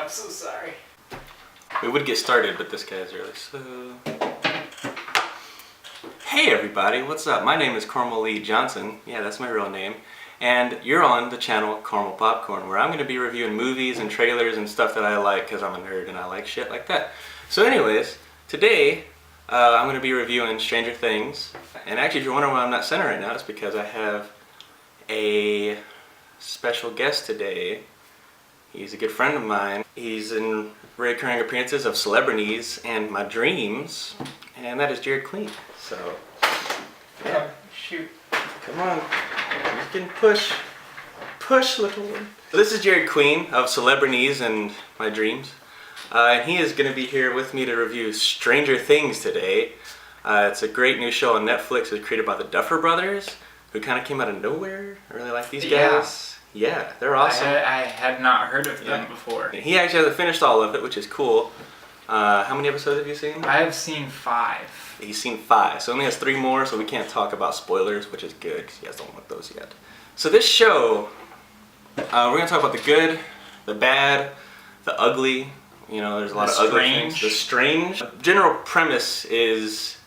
I'm so sorry. We would get started, but this guy's really slow. Hey everybody, what's up? My name is Carmel Johnson. Yeah, that's my real name. And you're on the channel Carmel Popcorn, where I'm going to be reviewing movies and trailers and stuff that I like, because I'm a nerd and I like shit like that. So anyways, today I'm going to be reviewing Stranger Things. And actually, if you're wondering why I'm not center right now, it's because I have a special guest today. He's a good friend of mine. He's in recurring appearances of Celebriknees and my dreams, and that is Jared Queen. So, yeah. Shoot. Come on. You can push. Push, little one. So this is Jared Queen of Celebriknees and my dreams. And he is going to be here with me to review Stranger Things today. It's a great new show on Netflix. It's created by the Duffer Brothers, who kind of came out of nowhere. I really like these guys. Yeah, they're awesome. I had not heard of them before. He actually hasn't finished all of it, which is cool. How many episodes have you seen? I have seen 5. He's seen 5, so he only has 3 more, so we can't talk about spoilers, which is good, because you guys don't want those yet. So this show, we're going to talk about the good, the bad, the ugly. You know, there's a lot of ugly things. The strange. The general premise is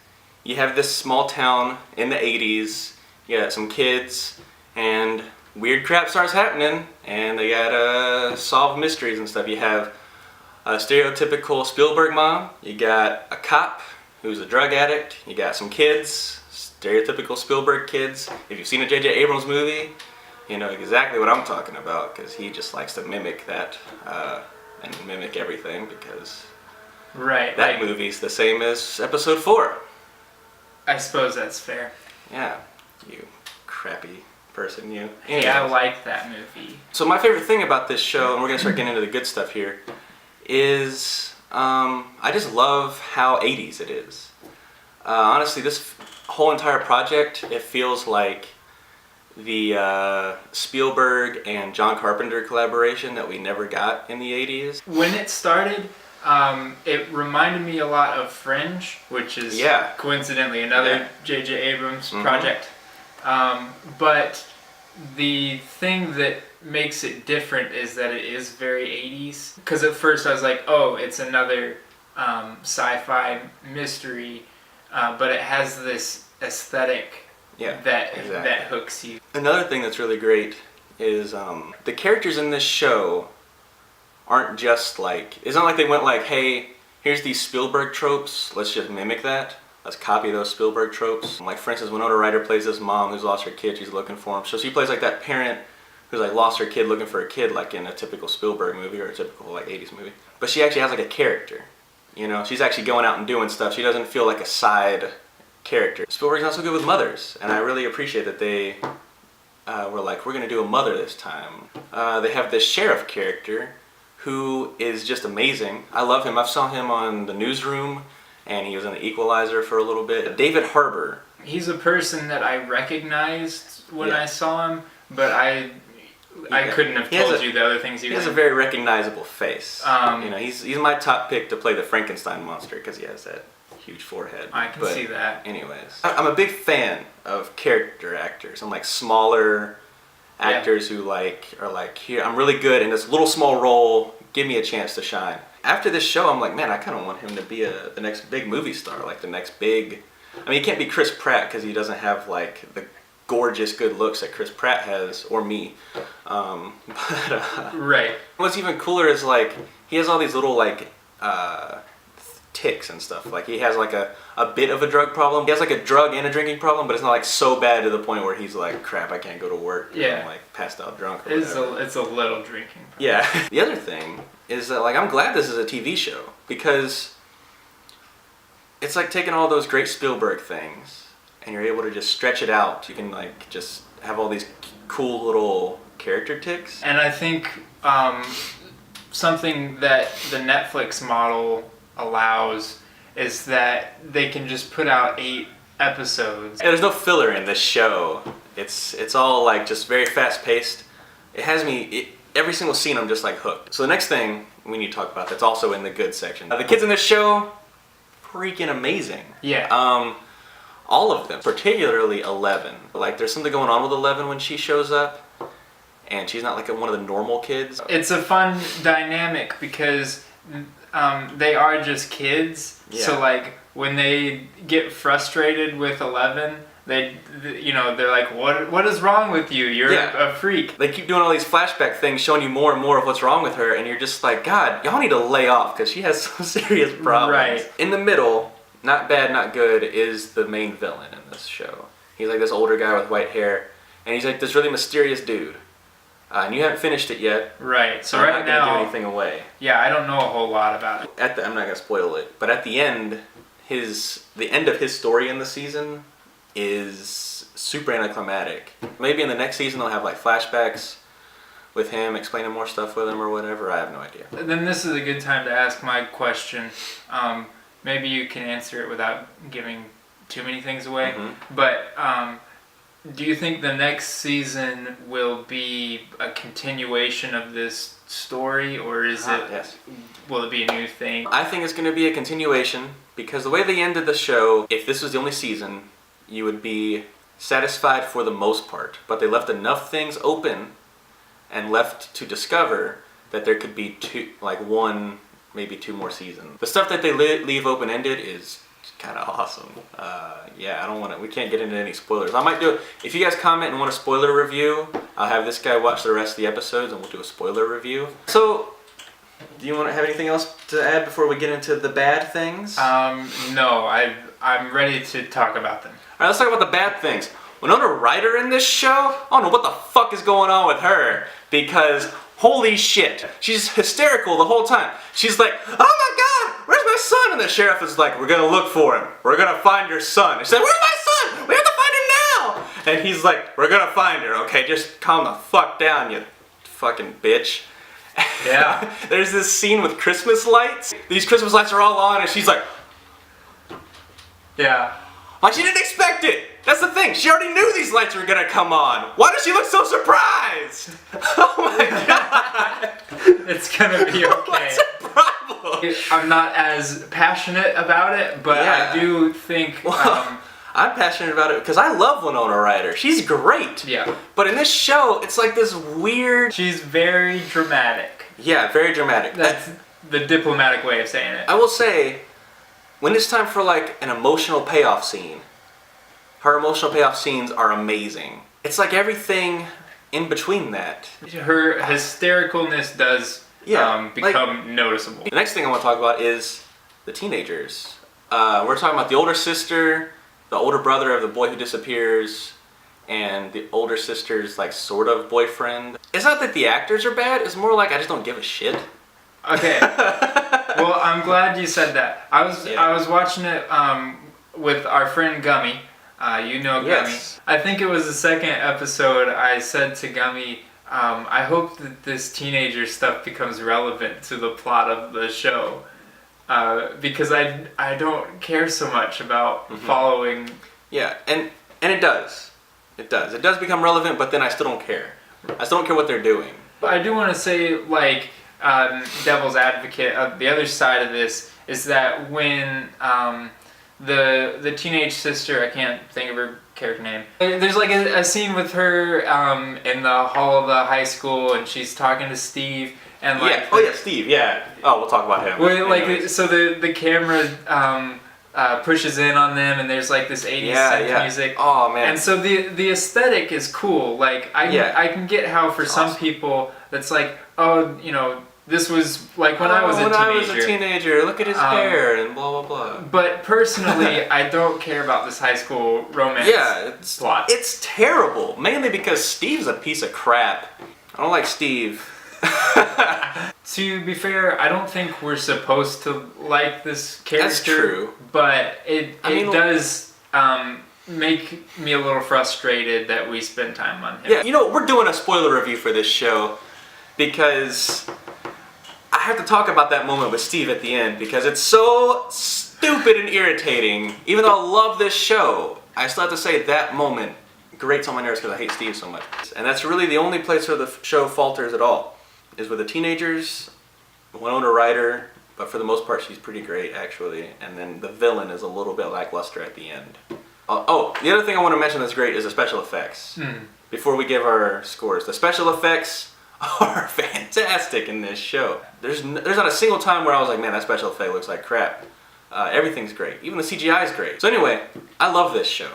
you have this small town in the 80s, you got some kids, and weird crap starts happening, and they gotta solve mysteries and stuff. You have a stereotypical Spielberg mom, you got a cop who's a drug addict, you got some kids, stereotypical Spielberg kids. If you've seen a J.J. Abrams movie, you know exactly what I'm talking about, because he just likes to mimic that and mimic everything, because that movie's the same as episode 4. I suppose that's fair. Yeah, you crappy person, you. Hey, I like that movie. So my favorite thing about this show, and we're going to start getting into the good stuff here, is I just love how 80s it is. Honestly, this whole entire project, it feels like the Spielberg and John Carpenter collaboration that we never got in the 80s. When it started, it reminded me a lot of Fringe, which is coincidentally another J.J. Abrams project. But the thing that makes it different is that it is very 80s. Because at first I was like, oh, it's another sci-fi mystery, but it has this aesthetic that hooks you. Another thing that's really great is the characters in this show aren't just like, it's not like they went like, hey, here's these Spielberg tropes, let's just mimic that. Let's copy those Spielberg tropes. Like, for instance, Winona Ryder plays this mom who's lost her kid, she's looking for him. So she plays like that parent who's like lost her kid looking for a kid, like in a typical Spielberg movie or a typical like 80s movie. But she actually has like a character. You know, she's actually going out and doing stuff. She doesn't feel like a side character. Spielberg's not so good with mothers, and I really appreciate that they were like, we're gonna do a mother this time. They have this sheriff character who is just amazing. I love him. I saw him on The Newsroom, and he was in The Equalizer for a little bit. David Harbour. He's a person that I recognized when I saw him, but I couldn't have told you the other things he was in. He has a very recognizable face. You know, he's my top pick to play the Frankenstein monster, because he has that huge forehead. I can see that. Anyways, I'm a big fan of character actors. I'm like smaller actors who are like, here, I'm really good in this little small role, give me a chance to shine. After this show, I'm like, man, I kind of want him to be the next big movie star, like the next big... I mean, he can't be Chris Pratt because he doesn't have like the gorgeous good looks that Chris Pratt has, or me. Right. What's even cooler is like, he has all these little like tics and stuff. Like he has like a bit of a drug problem. He has like a drug and a drinking problem, but it's not like so bad to the point where he's like, crap, I can't go to work. I'm like passed out drunk or whatever. It's a little drinking problem. Yeah. The other thing is that like, I'm glad this is a TV show, because it's like taking all those great Spielberg things and you're able to just stretch it out. You can like just have all these cool little character tics. And I think something that the Netflix model allows is that they can just put out 8 episodes. Yeah, there's no filler in this show. It's all like just very fast paced. It has me, every single scene I'm just like hooked. So the next thing we need to talk about that's also in the good section. The kids in this show, freaking amazing. Yeah. All of them, particularly 11. Like there's something going on with 11 when she shows up. and she's not like one of the normal kids. It's a fun dynamic because they are just kids. Yeah. So like when they get frustrated with Eleven, they're like, what is wrong with you? You're a freak. They keep doing all these flashback things, showing you more and more of what's wrong with her, and you're just like, God, y'all need to lay off because she has some serious problems. Right. In the middle, not bad, not good, is the main villain in this show. He's like this older guy with white hair, and he's like this really mysterious dude. And you haven't finished it yet. Right. So I'm right not now, gonna give anything away. Yeah, I don't know a whole lot about it. I'm not gonna spoil it, but at the end, the end of his story in the season is super anticlimactic. Maybe in the next season they'll have like flashbacks with him, explaining more stuff with him or whatever. I have no idea. Then this is a good time to ask my question. Maybe you can answer it without giving too many things away. Mm-hmm. But do you think the next season will be a continuation of this story, or is it? Yes. Will it be a new thing? I think it's going to be a continuation because the way they ended the show, if this was the only season, you would be satisfied for the most part. But they left enough things open and left to discover that there could be one, maybe two more seasons. The stuff that they leave open-ended is kind of awesome. We can't get into any spoilers. I might do it. If you guys comment and want a spoiler review, I'll have this guy watch the rest of the episodes and we'll do a spoiler review. So, do you want to have anything else to add before we get into the bad things? No, I'm ready to talk about them. Alright, let's talk about the bad things. Winona Ryder in this show, I don't know what the fuck is going on with her, because holy shit, she's hysterical the whole time. She's like, oh my god, where's my son? And the sheriff is like, we're gonna look for him. We're gonna find your son. And she's like, where's my son? We have to find him now. And he's like, we're gonna find her, okay? Just calm the fuck down, you fucking bitch. Yeah. There's this scene with Christmas lights. These Christmas lights are all on and she's like, yeah. Like she didn't expect it. That's the thing. She already knew these lights were gonna come on. Why does she look so surprised? Oh my god. It's gonna be okay. What's the problem? I'm not as passionate about it, but I do think. I'm passionate about it because I love Winona Ryder. She's great. Yeah. But in this show, it's like this weird. She's very dramatic. Yeah, very dramatic. That's the diplomatic way of saying it. I will say, when it's time for like an emotional payoff scene, her emotional payoff scenes are amazing. It's like everything in between that. Her hystericalness does become noticeable. The next thing I want to talk about is the teenagers. We're talking about the older sister, the older brother of the boy who disappears, and the older sister's like sort of boyfriend. It's not that the actors are bad, it's more like I just don't give a shit. Okay. Well, I'm glad you said that. I was watching it with our friend Gummy. You know Gummy. Yes. I think it was the second episode I said to Gummy, I hope that this teenager stuff becomes relevant to the plot of the show. Because I don't care so much about following. Yeah, and it does. It does. It does become relevant, but then I still don't care. I still don't care what they're doing. But I do want to say, like, devil's advocate, the other side of this is that when the teenage sister, I can't think of her character name, there's like a scene with her in the hall of the high school, and she's talking to Steve, and like Steve, we'll talk about him. Well, like so the camera pushes in on them, and there's like this 80s synth music. Oh man! And so the aesthetic is cool. Like I can get how for some people that's like, oh, you know, this was like when I was a teenager. Look at his hair and blah blah blah. But personally, I don't care about this high school romance plot. It's terrible, mainly because Steve's a piece of crap. I don't like Steve. To be fair, I don't think we're supposed to like this character. That's true. But it does make me a little frustrated that we spend time on him. Yeah, you know, we're doing a spoiler review for this show because I have to talk about that moment with Steve at the end because it's so stupid and irritating. Even though I love this show, I still have to say that moment grates on my nerves because I hate Steve so much. And that's really the only place where the show falters at all, is with the teenagers, Winona Ryder, but for the most part she's pretty great actually, and then the villain is a little bit lackluster at the end. The other thing I want to mention that's great is the special effects. before we give our scores. The special effects are fantastic in this show. There's not a single time where I was like, man, that special effect looks like crap. Everything's great. Even the CGI is great. So anyway, I love this show.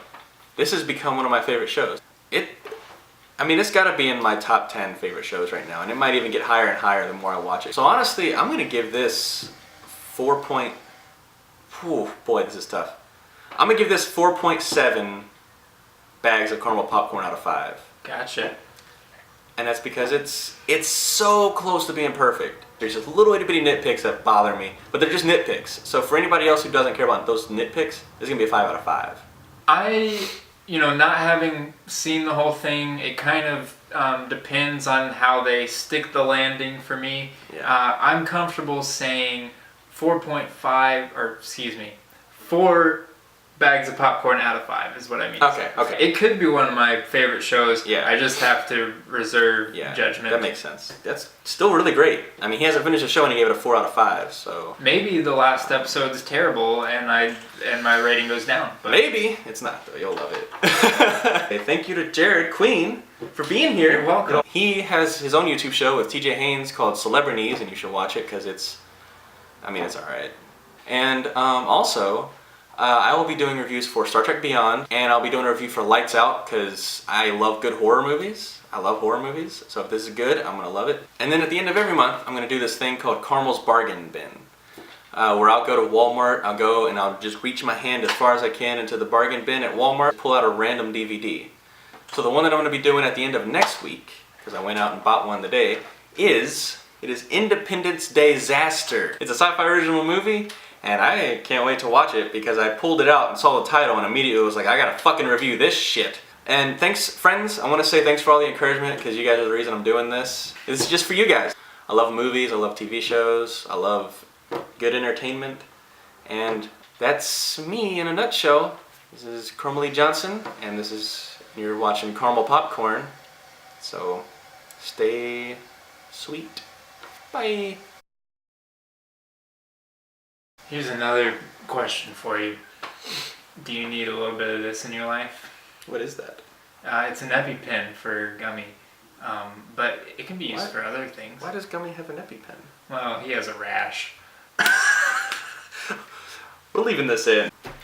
This has become one of my favorite shows. It's got to be in my top 10 favorite shows right now, and it might even get higher and higher the more I watch it. So honestly, I'm going to give this 4 point... Whew, boy, this is tough. I'm going to give this 4.7 bags of caramel popcorn out of 5. Gotcha. And that's because it's so close to being perfect. There's just little itty bitty nitpicks that bother me, but they're just nitpicks. So for anybody else who doesn't care about those nitpicks, this is going to be a 5 out of 5. Not having seen the whole thing, it kind of depends on how they stick the landing for me. Yeah. I'm comfortable saying 4 bags of popcorn out of 5 is what I mean. Okay. It could be one of my favorite shows. Yeah. I just have to reserve judgment. That makes sense. That's still really great. I mean, he hasn't finished the show and he gave it a 4 out of 5, so... Maybe the last episode is terrible and my rating goes down. But... Maybe. It's not, though. You'll love it. Okay, thank you to Jared Queen for being here. You're welcome. He has his own YouTube show with TJ Haynes called Celebriknees, and you should watch it because it's alright. And also... I will be doing reviews for Star Trek Beyond, and I'll be doing a review for Lights Out because I love good horror movies. I love horror movies, so if this is good, I'm going to love it. And then at the end of every month, I'm going to do this thing called Carmel's Bargain Bin, where I'll go to Walmart, I'll just reach my hand as far as I can into the bargain bin at Walmart, pull out a random DVD. So the one that I'm going to be doing at the end of next week, because I went out and bought one today, is Independence Day Disaster. It's a sci-fi original movie. And I can't wait to watch it because I pulled it out and saw the title and immediately was like, I gotta fucking review this shit. And thanks, friends. I want to say thanks for all the encouragement because you guys are the reason I'm doing this. This is just for you guys. I love movies, I love TV shows, I love good entertainment. And that's me in a nutshell. This is Carmel Johnson, and you're watching Caramel Popcorn. So stay sweet. Bye. Here's another question for you. Do you need a little bit of this in your life? What is that? It's an EpiPen for Gummy, but it can be used for other things. Why does Gummy have an EpiPen? Well, he has a rash. We're leaving this in.